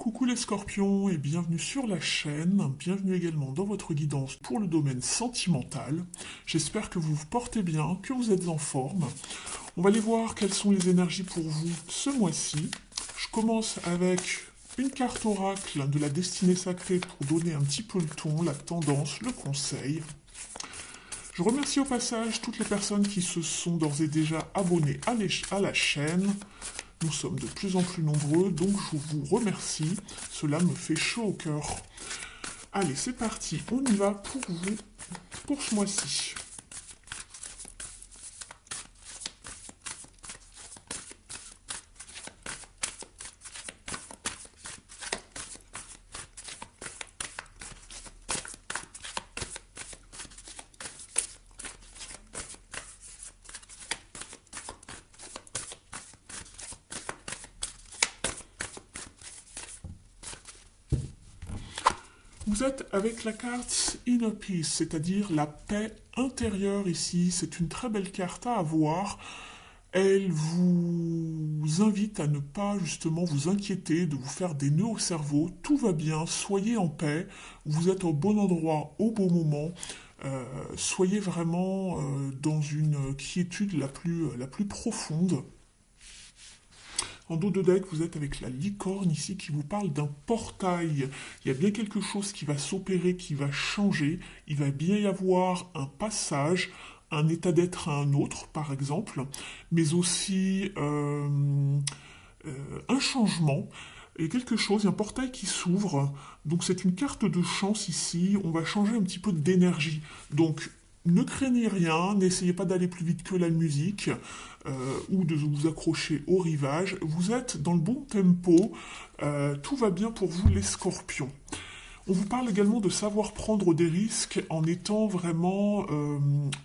Coucou les scorpions et bienvenue sur la chaîne, bienvenue également dans votre guidance pour le domaine sentimental. J'espère que vous vous portez bien, que vous êtes en forme. On va aller voir quelles sont les énergies pour vous ce mois-ci. Je commence avec une carte oracle de la destinée sacrée pour donner un petit peu le ton, la tendance, le conseil. Je remercie au passage toutes les personnes qui se sont d'ores et déjà abonnées à la chaîne. Nous sommes de plus en plus nombreux, donc je vous remercie. Cela me fait chaud au cœur. Allez, c'est parti, on y va pour vous, pour ce mois-ci. Vous êtes avec la carte Inner Peace, c'est-à-dire la paix intérieure ici. C'est une très belle carte à avoir. Elle vous invite à ne pas justement vous inquiéter, de vous faire des nœuds au cerveau. Tout va bien, soyez en paix. Vous êtes au bon endroit, au bon moment. Soyez vraiment dans une quiétude la plus profonde. En dos de deck, vous êtes avec la licorne ici qui vous parle d'un portail. Il y a bien quelque chose qui va s'opérer, qui va changer. Il va bien y avoir un passage, un état d'être à un autre, par exemple, mais aussi un changement. Et quelque chose, il y a un portail qui s'ouvre. Donc c'est une carte de chance ici. On va changer un petit peu d'énergie. Donc ne craignez rien, n'essayez pas d'aller plus vite que la musique ou de vous accrocher au rivage. Vous êtes dans le bon tempo, tout va bien pour vous les scorpions. On vous parle également de savoir prendre des risques en étant vraiment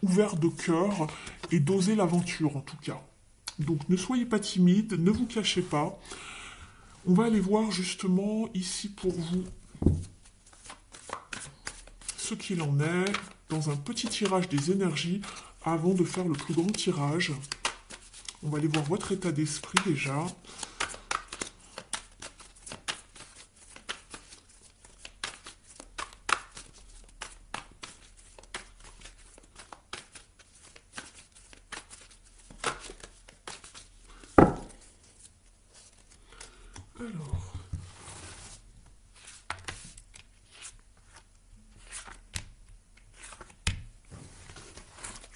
ouvert de cœur et d'oser l'aventure en tout cas. Donc ne soyez pas timide, ne vous cachez pas. On va aller voir justement ici pour vous ce qu'il en est dans un petit tirage des énergies avant de faire le plus grand tirage. On va aller voir votre état d'esprit déjà. Alors,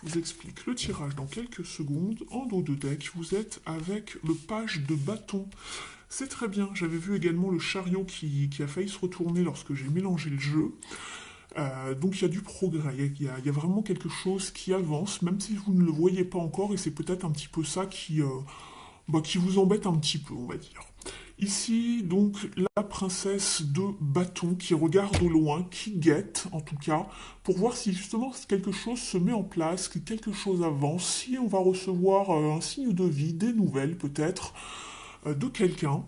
je vous explique le tirage dans quelques secondes. En dos de deck, vous êtes avec le page de bâton. C'est très bien. J'avais vu également le chariot qui a failli se retourner lorsque j'ai mélangé le jeu. Donc il y a du progrès, il y a vraiment quelque chose qui avance, même si vous ne le voyez pas encore, et c'est peut-être un petit peu ça qui vous embête un petit peu, on va dire. Ici, donc, la princesse de bâton qui regarde au loin, qui guette, en tout cas, pour voir si justement quelque chose se met en place, que quelque chose avance, si on va recevoir un signe de vie, des nouvelles peut-être, de quelqu'un.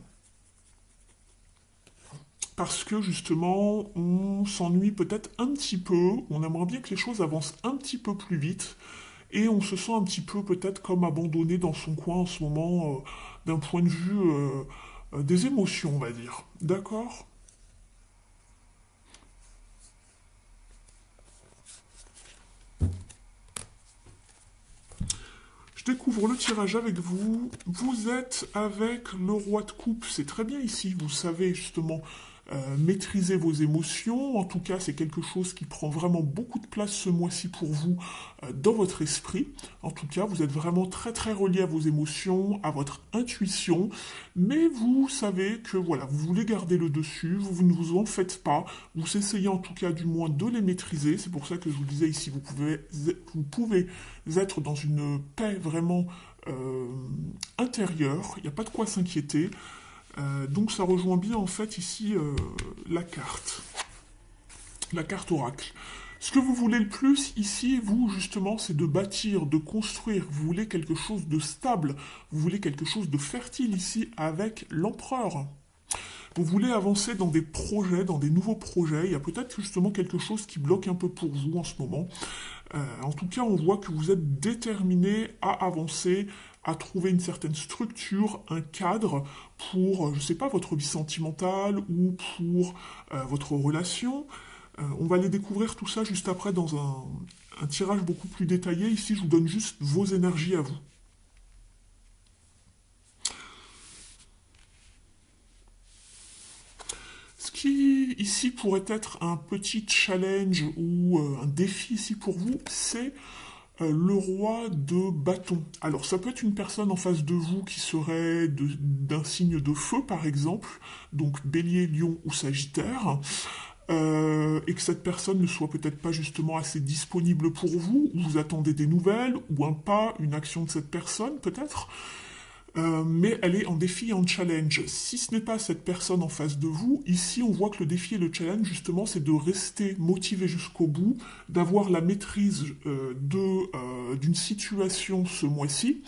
Parce que justement, on s'ennuie peut-être un petit peu, on aimerait bien que les choses avancent un petit peu plus vite, et on se sent un petit peu peut-être comme abandonné dans son coin en ce moment, d'un point de vue des émotions, on va dire. D'accord? Je découvre le tirage avec vous. Vous êtes avec le roi de coupe. C'est très bien ici. Vous savez justement maîtriser vos émotions. En tout cas, c'est quelque chose qui prend vraiment beaucoup de place ce mois-ci pour vous dans votre esprit. En tout cas, vous êtes vraiment très très relié à vos émotions, à votre intuition. Mais vous savez que voilà, vous voulez garder le dessus. Vous ne vous en faites pas. Vous essayez en tout cas du moins de les maîtriser. C'est pour ça que je vous disais ici, vous pouvez être dans une paix vraiment intérieure. Il n'y a pas de quoi s'inquiéter. Donc ça rejoint bien en fait ici la carte oracle. Ce que vous voulez le plus ici, vous justement, c'est de bâtir, de construire. Vous voulez quelque chose de stable, vous voulez quelque chose de fertile ici avec l'empereur. Vous voulez avancer dans des projets, dans des nouveaux projets. Il y a peut-être justement quelque chose qui bloque un peu pour vous en ce moment. En tout cas, on voit que vous êtes déterminé à avancer, à trouver une certaine structure, un cadre pour, je ne sais pas, votre vie sentimentale ou pour votre relation. On va les découvrir tout ça juste après dans un tirage beaucoup plus détaillé. Ici, je vous donne juste vos énergies à vous. Ce qui ici pourrait être un petit challenge ou un défi ici pour vous, c'est le roi de bâton. Alors ça peut être une personne en face de vous qui serait d'un signe de feu par exemple, donc bélier, lion ou sagittaire, et que cette personne ne soit peut-être pas justement assez disponible pour vous, ou vous attendez des nouvelles, ou un pas, une action de cette personne peut-être. Mais elle est en défi et en challenge. Si ce n'est pas cette personne en face de vous, ici on voit que le défi et le challenge justement c'est de rester motivé jusqu'au bout, d'avoir la maîtrise d'une situation ce mois-ci,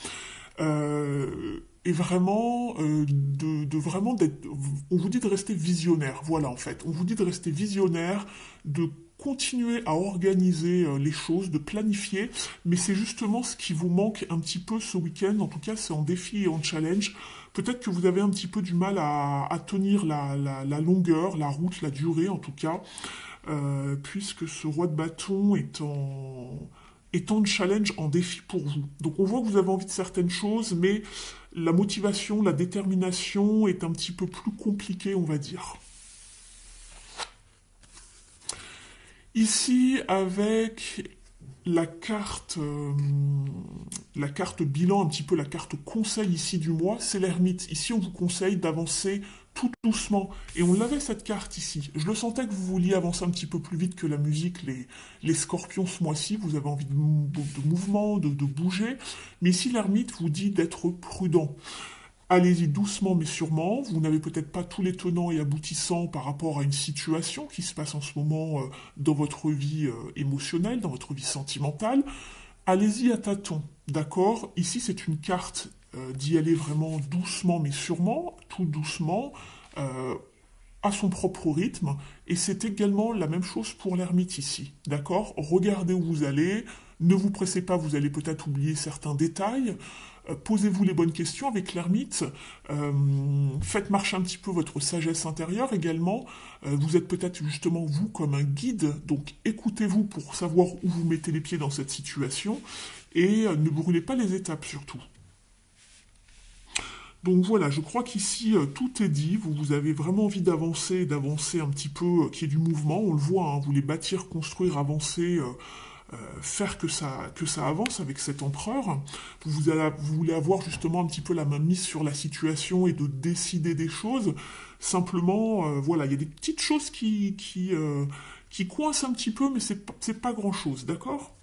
et vraiment de vraiment d'être. On vous dit de rester visionnaire, voilà en fait. On vous dit de rester visionnaire, de continuer à organiser les choses, de planifier, mais c'est justement ce qui vous manque un petit peu ce week-end, en tout cas c'est en défi et en challenge. Peut-être que vous avez un petit peu du mal à tenir la longueur, la route, la durée en tout cas, puisque ce roi de bâton est en challenge, en défi pour vous. Donc on voit que vous avez envie de certaines choses, mais la motivation, la détermination est un petit peu plus compliquée, on va dire. Ici, avec la carte bilan, un petit peu la carte conseil ici du mois, c'est l'ermite. Ici, on vous conseille d'avancer tout doucement. Et on l'avait cette carte ici. Je le sentais que vous vouliez avancer un petit peu plus vite que la musique, les scorpions ce mois-ci. Vous avez envie de mouvement, de bouger. Mais ici, l'ermite vous dit d'être prudent. Allez-y doucement mais sûrement. Vous n'avez peut-être pas tous les tenants et aboutissants par rapport à une situation qui se passe en ce moment dans votre vie émotionnelle, dans votre vie sentimentale. Allez-y à tâtons, d'accord? Ici, c'est une carte d'y aller vraiment doucement mais sûrement, tout doucement, euh, à son propre rythme. Et c'est également la même chose pour l'ermite ici, d'accord? Regardez où vous allez, ne vous pressez pas, vous allez peut-être oublier certains détails. Posez-vous les bonnes questions avec l'ermite. Faites marcher un petit peu votre sagesse intérieure également. Vous êtes peut-être justement vous comme un guide, donc écoutez-vous pour savoir où vous mettez les pieds dans cette situation et ne brûlez pas les étapes surtout. Donc voilà, je crois qu'ici tout est dit. Vous avez vraiment envie d'avancer un petit peu, qu'il y ait du mouvement. On le voit, hein, vous voulez bâtir, construire, avancer, faire que ça avance avec cet empereur. Vous voulez avoir justement un petit peu la main mise sur la situation et de décider des choses. Simplement, voilà, il y a des petites choses qui coincent un petit peu, mais c'est pas grand-chose, d'accord?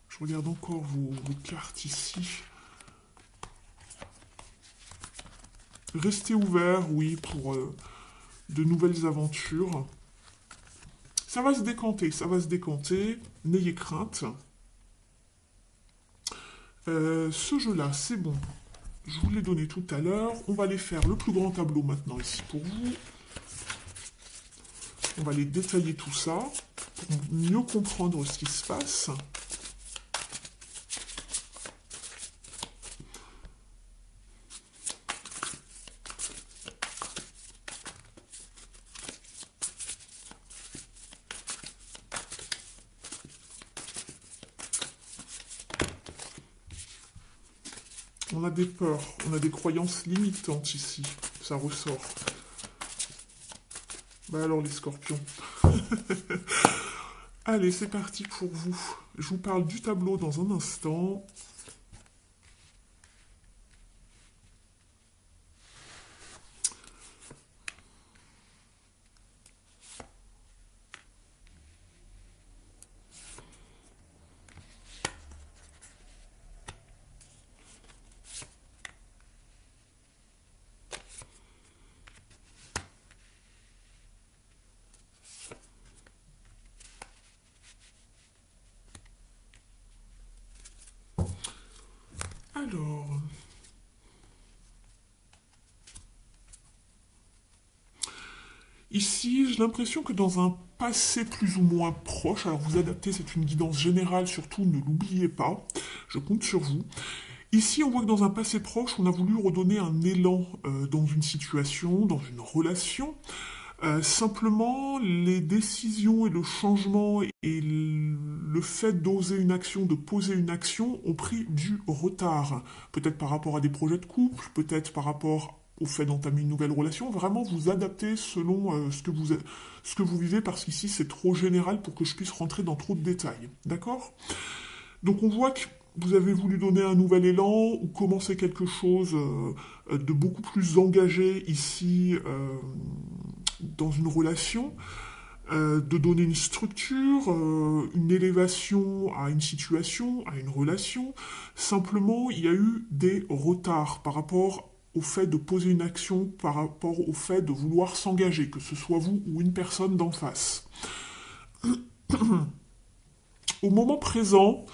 Je regarde encore vos cartes ici. Restez ouvert, oui, pour de nouvelles aventures. Ça va se décanter, ça va se décanter. N'ayez crainte. Ce jeu-là, c'est bon. Je vous l'ai donné tout à l'heure. On va aller faire le plus grand tableau maintenant ici pour vous. On va aller détailler tout ça pour mieux comprendre ce qui se passe. On a des peurs, on a des croyances limitantes ici. Ça ressort. Bah alors les scorpions. Allez, c'est parti pour vous. Je vous parle du tableau dans un instant. Ici, j'ai l'impression que dans un passé plus ou moins proche, alors vous adaptez, c'est une guidance générale, surtout ne l'oubliez pas, je compte sur vous. Ici, on voit que dans un passé proche, on a voulu redonner un élan dans une situation, dans une relation. Simplement, les décisions et le changement et le fait d'oser une action, de poser une action, ont pris du retard. Peut-être par rapport à des projets de couple, peut-être par rapport au fait d'entamer une nouvelle relation. Vraiment, vous adaptez selon ce que vous vivez, parce qu'ici, c'est trop général pour que je puisse rentrer dans trop de détails. D'accord? Donc on voit que vous avez voulu donner un nouvel élan ou commencer quelque chose de beaucoup plus engagé ici dans une relation, de donner une structure, une élévation à une situation, à une relation. Simplement, il y a eu des retards par rapport au fait de poser une action, par rapport au fait de vouloir s'engager, que ce soit vous ou une personne d'en face. Au moment présent,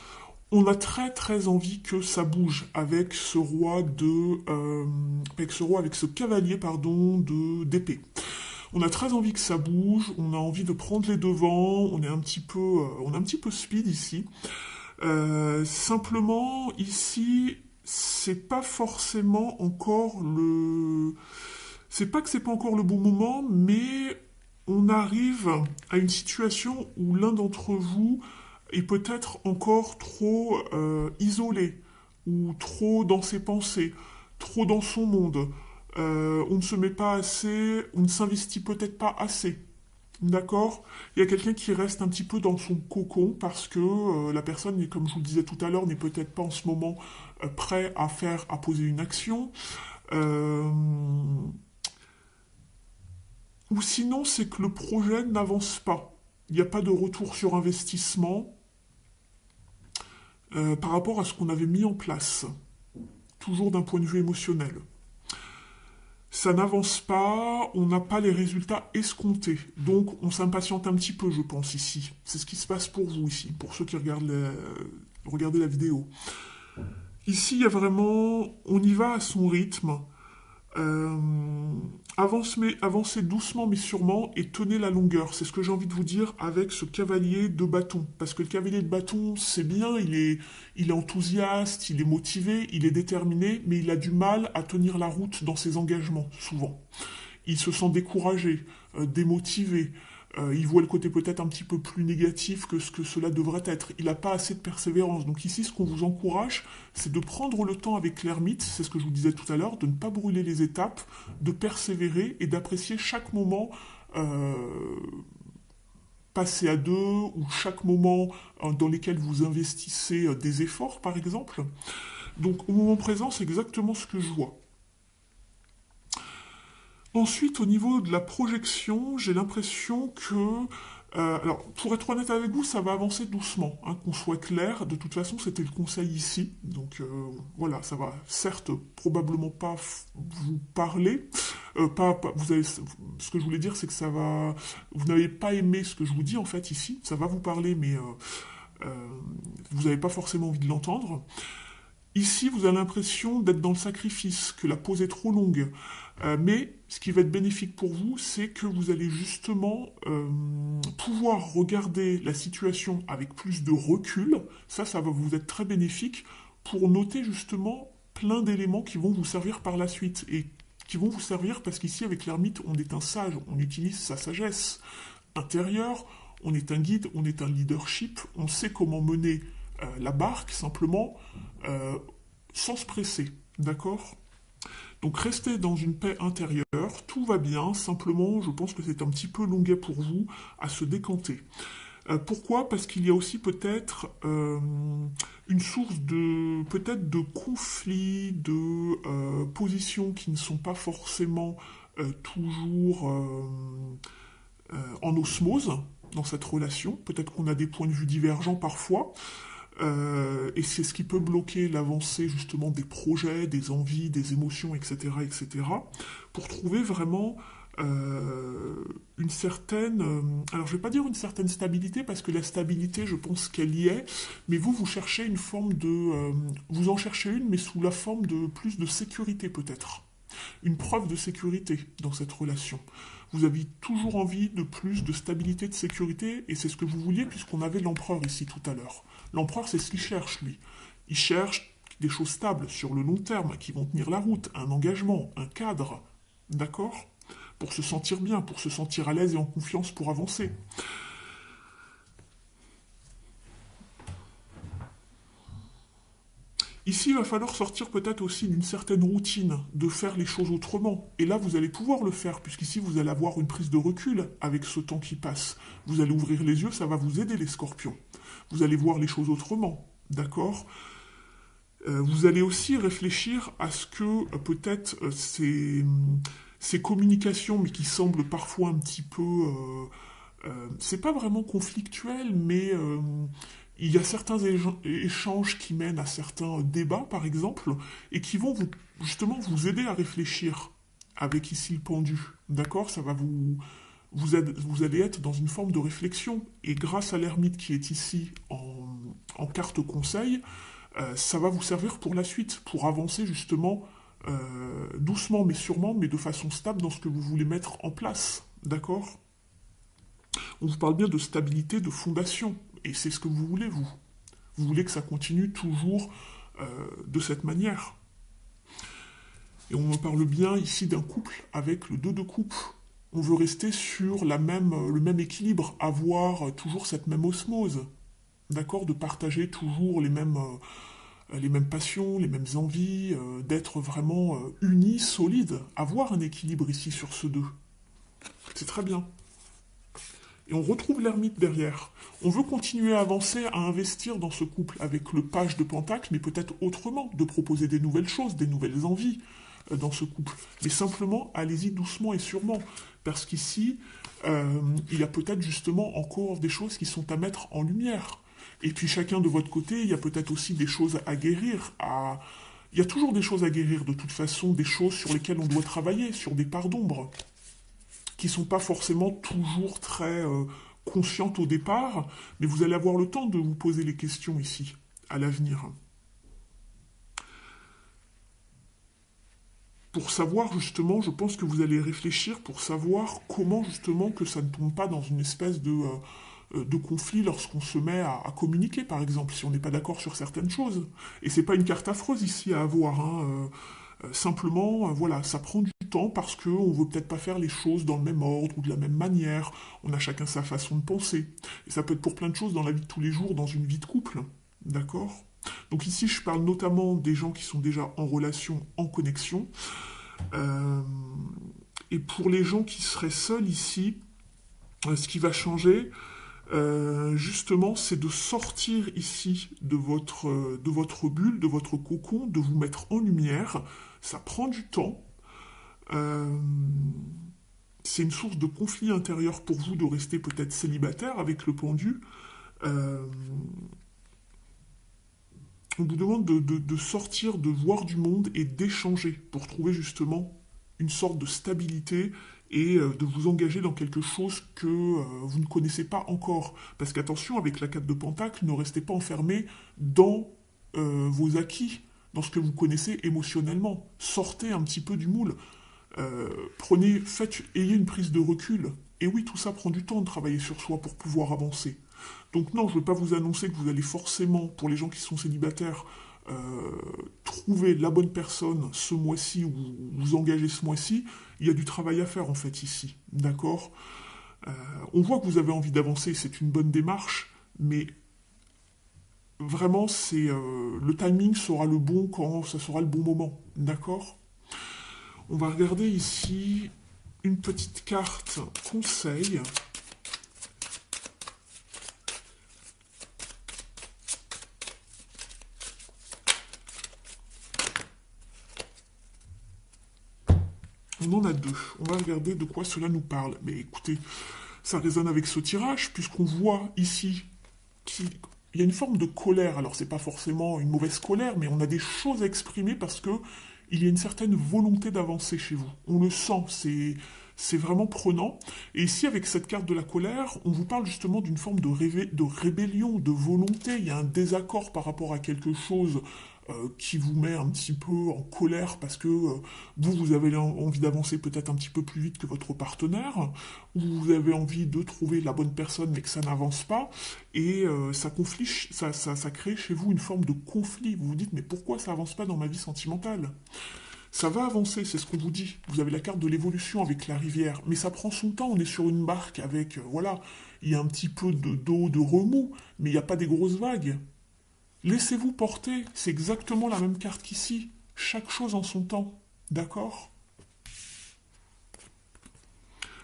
on a très très envie que ça bouge avec ce roi avec ce cavalier pardon de d'épée. On a très envie que ça bouge, on a envie de prendre les devants, on est un petit peu speed ici. Simplement ici, c'est pas forcément encore c'est pas que c'est pas encore le bon moment, mais on arrive à une situation où l'un d'entre vous est peut-être encore trop isolé, ou trop dans ses pensées, trop dans son monde. On ne se met pas assez, on ne s'investit peut-être pas assez. D'accord? Il y a quelqu'un qui reste un petit peu dans son cocon parce que la personne, comme je vous le disais tout à l'heure, n'est peut-être pas en ce moment prêt à poser une action. Euh, ou sinon, c'est que le projet n'avance pas. Il n'y a pas de retour sur investissement par rapport à ce qu'on avait mis en place, toujours d'un point de vue émotionnel. Ça n'avance pas, on n'a pas les résultats escomptés. Donc on s'impatiente un petit peu, je pense, ici. C'est ce qui se passe pour vous ici, pour ceux qui regardez la vidéo. Ici, il y a vraiment, on y va à son rythme. Euh, avancez doucement mais sûrement et tenez la longueur. C'est ce que j'ai envie de vous dire avec ce cavalier de bâton. Parce que le cavalier de bâton, c'est bien, il est enthousiaste, il est motivé, il est déterminé, mais il a du mal à tenir la route dans ses engagements, souvent. Il se sent découragé, démotivé. Il voit le côté peut-être un petit peu plus négatif que ce que cela devrait être. Il n'a pas assez de persévérance. Donc ici, ce qu'on vous encourage, c'est de prendre le temps avec l'ermite, c'est ce que je vous disais tout à l'heure, de ne pas brûler les étapes, de persévérer et d'apprécier chaque moment euh, passé à deux, ou chaque moment dans lequel vous investissez des efforts, par exemple. Donc au moment présent, c'est exactement ce que je vois. Ensuite, au niveau de la projection, j'ai l'impression que... alors, pour être honnête avec vous, ça va avancer doucement, hein, qu'on soit clair. De toute façon, c'était le conseil ici. Donc voilà, ça va certes probablement pas vous parler. Vous avez, ce que je voulais dire, c'est que ça va... Vous n'avez pas aimé ce que je vous dis, en fait, ici. Ça va vous parler, mais vous n'avez pas forcément envie de l'entendre. Ici, vous avez l'impression d'être dans le sacrifice, que la pause est trop longue. Mais ce qui va être bénéfique pour vous, c'est que vous allez justement pouvoir regarder la situation avec plus de recul. Ça va vous être très bénéfique pour noter justement plein d'éléments qui vont vous servir par la suite. Et qui vont vous servir parce qu'ici, avec l'ermite, on est un sage, on utilise sa sagesse intérieure, on est un guide, on est un leadership, on sait comment mener la barque simplement euh, sans se presser. D'accord? Donc restez dans une paix intérieure, tout va bien, simplement je pense que c'est un petit peu longuet pour vous à se décanter. Pourquoi? Parce qu'il y a aussi peut-être une source de peut-être de conflits, de positions qui ne sont pas forcément toujours en osmose dans cette relation. Peut-être qu'on a des points de vue divergents parfois. Et c'est ce qui peut bloquer l'avancée justement des projets, des envies, des émotions, etc., etc., pour trouver vraiment une certaine... alors je ne vais pas dire une certaine stabilité, parce que la stabilité, je pense qu'elle y est, mais vous cherchez une forme de... vous en cherchez une, mais sous la forme de plus de sécurité peut-être. une preuve de sécurité dans cette relation. Vous avez toujours envie de plus de stabilité, de sécurité, et c'est ce que vous vouliez puisqu'on avait l'empereur ici tout à l'heure. L'empereur, c'est ce qu'il cherche, lui. Il cherche des choses stables sur le long terme, qui vont tenir la route, un engagement, un cadre, d'accord? Pour se sentir bien, pour se sentir à l'aise et en confiance pour avancer. Ici, il va falloir sortir peut-être aussi d'une certaine routine, de faire les choses autrement. Et là, vous allez pouvoir le faire, puisqu'ici, vous allez avoir une prise de recul avec ce temps qui passe. Vous allez ouvrir les yeux, ça va vous aider, les scorpions. Vous allez voir les choses autrement, d'accord? Vous allez aussi réfléchir à ce que peut-être ces communications, mais qui semblent parfois un petit peu... c'est pas vraiment conflictuel, mais il y a certains échanges qui mènent à certains débats, par exemple, et qui vont justement vous aider à réfléchir avec ici le pendu. D'accord? Ça va vous allez être dans une forme de réflexion. Et grâce à l'ermite qui est ici en carte conseil, ça va vous servir pour la suite, pour avancer justement doucement mais sûrement, mais de façon stable dans ce que vous voulez mettre en place. D'accord? On vous parle bien de stabilité, de fondation. Et c'est ce que vous voulez, vous. Vous voulez que ça continue toujours de cette manière. Et on me parle bien ici d'un couple avec le 2 de coupe. On veut rester sur le même équilibre, avoir toujours cette même osmose. D'accord? De partager toujours les mêmes passions, les mêmes envies, d'être vraiment unis, solides. Avoir un équilibre ici sur ce 2. C'est très bien. Et on retrouve l'ermite derrière. On veut continuer à avancer, à investir dans ce couple avec le page de Pentacle, mais peut-être autrement, de proposer des nouvelles choses, des nouvelles envies dans ce couple. Mais simplement, allez-y doucement et sûrement. Parce qu'ici, il y a peut-être justement encore des choses qui sont à mettre en lumière. Et puis chacun de votre côté, il y a peut-être aussi des choses à guérir. Il y a toujours des choses à guérir de toute façon, des choses sur lesquelles on doit travailler, sur des parts d'ombre qui ne sont pas forcément toujours très conscientes au départ, mais vous allez avoir le temps de vous poser les questions ici, à l'avenir. Pour savoir justement, je pense que vous allez réfléchir pour savoir comment justement que ça ne tombe pas dans une espèce de conflit lorsqu'on se met à communiquer, par exemple, si on n'est pas d'accord sur certaines choses. Et c'est pas une carte affreuse ici à avoir, hein. Simplement, voilà, ça prend du temps parce qu'on ne veut peut-être pas faire les choses dans le même ordre ou de la même manière. On a chacun sa façon de penser. Et ça peut être pour plein de choses dans la vie de tous les jours, dans une vie de couple. D'accord? Donc ici, je parle notamment des gens qui sont déjà en relation, en connexion. Et pour les gens qui seraient seuls ici, ce qui va changer, justement, c'est de sortir ici de votre bulle, de votre cocon, de vous mettre en lumière. Ça prend du temps. C'est une source de conflit intérieur pour vous de rester peut-être célibataire avec le pendu. On vous demande de sortir, de voir du monde et d'échanger pour trouver justement une sorte de stabilité et de vous engager dans quelque chose que vous ne connaissez pas encore. Parce qu'attention, avec la 4 de Pentacle, ne restez pas enfermé dans vos acquis, dans ce que vous connaissez émotionnellement. Sortez un petit peu du moule. Ayez une prise de recul. Et oui, tout ça prend du temps de travailler sur soi pour pouvoir avancer. Donc non, je ne veux pas vous annoncer que vous allez forcément, pour les gens qui sont célibataires, trouver la bonne personne ce mois-ci ou vous engager ce mois-ci. Il y a du travail à faire en fait ici, d'accord? On voit que vous avez envie d'avancer, c'est une bonne démarche, mais vraiment, le timing sera le bon quand ça sera le bon moment, d'accord? On va regarder ici une petite carte conseil. On en a deux. On va regarder de quoi cela nous parle. Mais écoutez, ça résonne avec ce tirage, puisqu'on voit ici qu'il y a une forme de colère. Alors, c'est pas forcément une mauvaise colère, mais on a des choses à exprimer parce que il y a une certaine volonté d'avancer chez vous. On le sent, c'est vraiment prenant. Et ici, avec cette carte de la colère, on vous parle justement d'une forme de rébellion, de volonté. Il y a un désaccord par rapport à quelque chose qui vous met un petit peu en colère parce que vous avez envie d'avancer peut-être un petit peu plus vite que votre partenaire, ou vous avez envie de trouver la bonne personne mais que ça n'avance pas, et ça crée chez vous une forme de conflit. Vous vous dites mais pourquoi ça avance pas dans ma vie sentimentale? Ça va avancer, c'est ce qu'on vous dit. Vous avez la carte de l'évolution avec la rivière, mais ça prend son temps. On est sur une barque avec, voilà, il y a un petit peu d'eau, de remous, mais il n'y a pas des grosses vagues. Laissez-vous porter, c'est exactement la même carte qu'ici. Chaque chose en son temps, d'accord?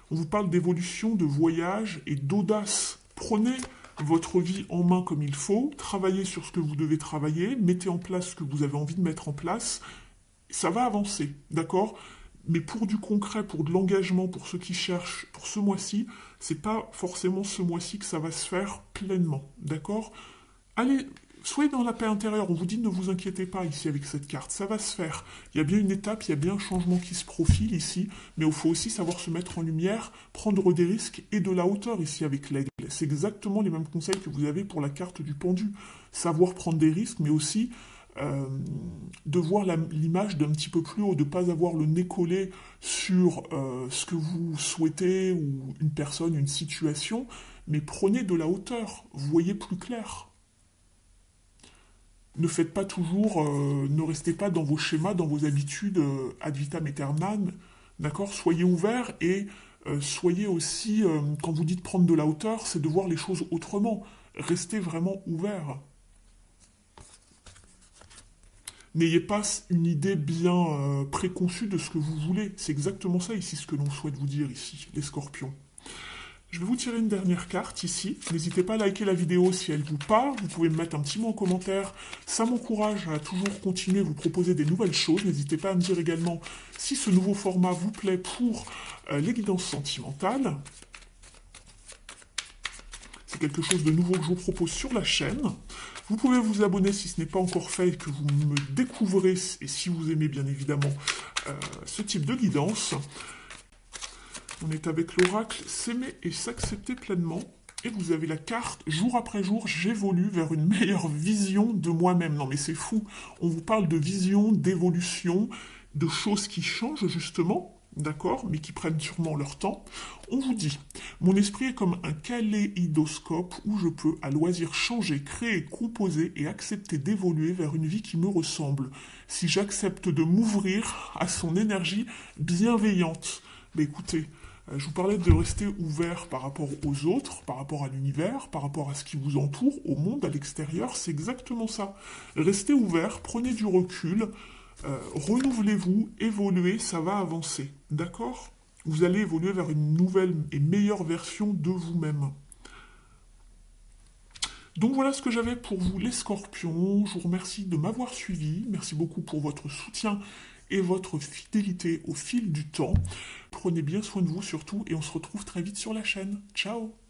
On vous parle d'évolution, de voyage et d'audace. Prenez votre vie en main comme il faut, travaillez sur ce que vous devez travailler, mettez en place ce que vous avez envie de mettre en place. Ça va avancer, d'accord? Mais pour du concret, pour de l'engagement, pour ceux qui cherchent pour ce mois-ci, c'est pas forcément ce mois-ci que ça va se faire pleinement, d'accord? Allez, soyez dans la paix intérieure. On vous dit ne vous inquiétez pas ici avec cette carte, ça va se faire. Il y a bien une étape, il y a bien un changement qui se profile ici, mais il faut aussi savoir se mettre en lumière, prendre des risques et de la hauteur ici avec l'aigle. C'est exactement les mêmes conseils que vous avez pour la carte du pendu. Savoir prendre des risques, mais aussi de voir l'image d'un petit peu plus haut, de ne pas avoir le nez collé sur ce que vous souhaitez ou une personne, une situation, mais prenez de la hauteur, voyez plus clair. Ne faites pas toujours, ne restez pas dans vos schémas, dans vos habitudes ad vitam aeternam, d'accord? Soyez ouverts et soyez aussi, quand vous dites prendre de la hauteur, c'est de voir les choses autrement. Restez vraiment ouverts. N'ayez pas une idée bien préconçue de ce que vous voulez. C'est exactement ça ici, ce que l'on souhaite vous dire ici, les scorpions. Je vais vous tirer une dernière carte ici. N'hésitez pas à liker la vidéo si elle vous parle. Vous pouvez me mettre un petit mot en commentaire. Ça m'encourage à toujours continuer à vous proposer des nouvelles choses. N'hésitez pas à me dire également si ce nouveau format vous plaît pour les guidances sentimentales. C'est quelque chose de nouveau que je vous propose sur la chaîne. Vous pouvez vous abonner si ce n'est pas encore fait et que vous me découvrez, et si vous aimez bien évidemment ce type de guidance. On est avec l'oracle s'aimer et s'accepter pleinement. Et vous avez la carte, jour après jour, j'évolue vers une meilleure vision de moi-même. Non mais c'est fou, on vous parle de vision, d'évolution, de choses qui changent justement, d'accord, mais qui prennent sûrement leur temps. On vous dit, mon esprit est comme un kaléidoscope où je peux à loisir changer, créer, composer et accepter d'évoluer vers une vie qui me ressemble. Si j'accepte de m'ouvrir à son énergie bienveillante. Mais écoutez, je vous parlais de rester ouvert par rapport aux autres, par rapport à l'univers, par rapport à ce qui vous entoure, au monde, à l'extérieur, c'est exactement ça. Restez ouvert, prenez du recul, renouvelez-vous, évoluez, ça va avancer, d'accord? Vous allez évoluer vers une nouvelle et meilleure version de vous-même. Donc voilà ce que j'avais pour vous les scorpions, je vous remercie de m'avoir suivi, merci beaucoup pour votre soutien et votre fidélité au fil du temps. Prenez bien soin de vous surtout et on se retrouve très vite sur la chaîne. Ciao!